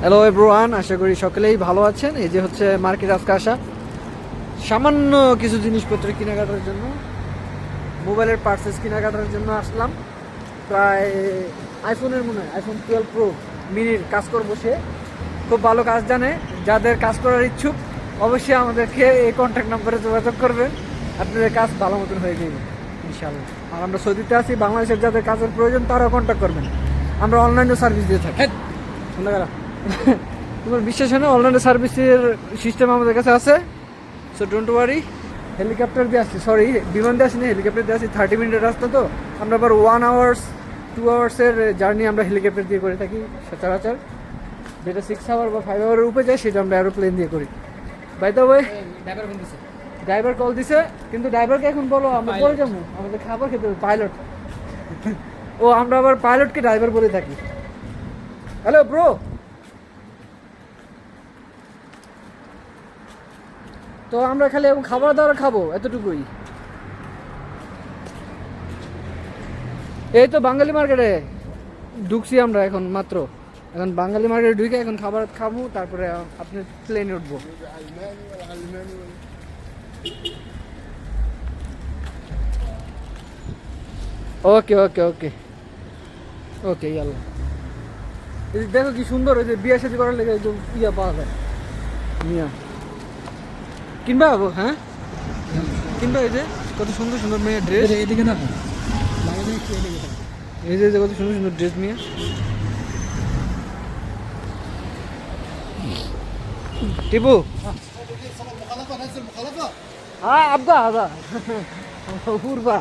Hello everyone, আশা করি সকলেই ভালো আছেন। এই যে হচ্ছে মার্কেট আজকে আসা সামান্য কিছু জিনিসপত্র কেনাকাটার জন্য, মোবাইলের পার্সেস কেনাকাটার জন্য আসলাম। প্রায় আইফোনের মনে হয় আইফোন 12 প্রো মিনির কাজ করবো। সে খুব ভালো কাজ জানে। যাদের কাজ করার ইচ্ছুক অবশ্যই আমাদেরকে এই কন্ট্যাক্ট নাম্বারে যোগাযোগ করবেন, আপনাদের কাজ ভালো মতন হয়ে যাবে ইনশাআল্লাহ। আর আমরা সৌদিতে আছি, বাংলাদেশের যাদের কাজের প্রয়োজন তারাও কন্ট্যাক্ট করবেন। আমরা অনলাইনে সার্ভিস দিয়ে থাকি। তোমার বিশ্বাস হয় না, অনলাইনে সার্ভিসের সিস্টেম আমাদের কাছে আছে। So don't worry. হেলিকপ্টার দিয়ে আসছি, সরি বিমান দিয়ে আসিনি, হেলিকপ্টার দিয়ে আসছি। 30 মিনিটের রাস্তা তো, আমরা আবার 1 আওয়ার্স 2 আওয়ার্সের জার্নি আমরা হেলিকপ্টার দিয়ে করে থাকি সচরাচর। যেটা 6 আওয়ার বা 5 আওয়ারের উপরে যায় সেটা আমরা এরোপ্লেন দিয়ে করি। By the way, driver call দিছে, কিন্তু ড্রাইভারকে এখন বলো আমরা পরে যাবো, আমাদের খাবার খেতে হবে। পাইলট ও, আমরা আবার পাইলটকে ড্রাইভার বলে থাকি। হ্যালো ব্রো, তো আমরা খালি এখন খাবার দাবার খাবো এতটুকুই। এই তো বাঙালি মার্কেটে ঢুকছি আমরা এখন মাত্র। এখন বাঙালি মার্কেটে ঢুকে এখন খাবার খাবো, তারপরে আপনি প্লেনে উঠবো। ওকে ওকে ওকে ওকে, ইয়াল্লা। এই যে দেখো কি সুন্দর, ওই যে বিয়ে শাদী করার লেগে যে ইয়া পাওয়া যায়, মিয়া কিনবা বাবু? হ্যাঁ কিনবা। এই যে কত সুন্দর সুন্দর মেয়ের ড্রেস, এইদিকে না, এই যে কত সুন্দর সুন্দর ড্রেস মিয়া। টিপু হ্যাঁ আব্বা আদা পূর্বা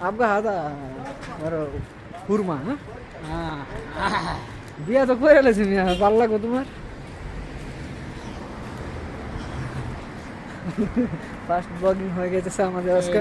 আব্বা হাদা হুরমা। হ্যাঁ বিয়া তো করে এলেছে মিয়া, ভালো লাগো তোমার? ফার্স্ট ব্লগিং হয়ে গেছে আমাদের আজকে।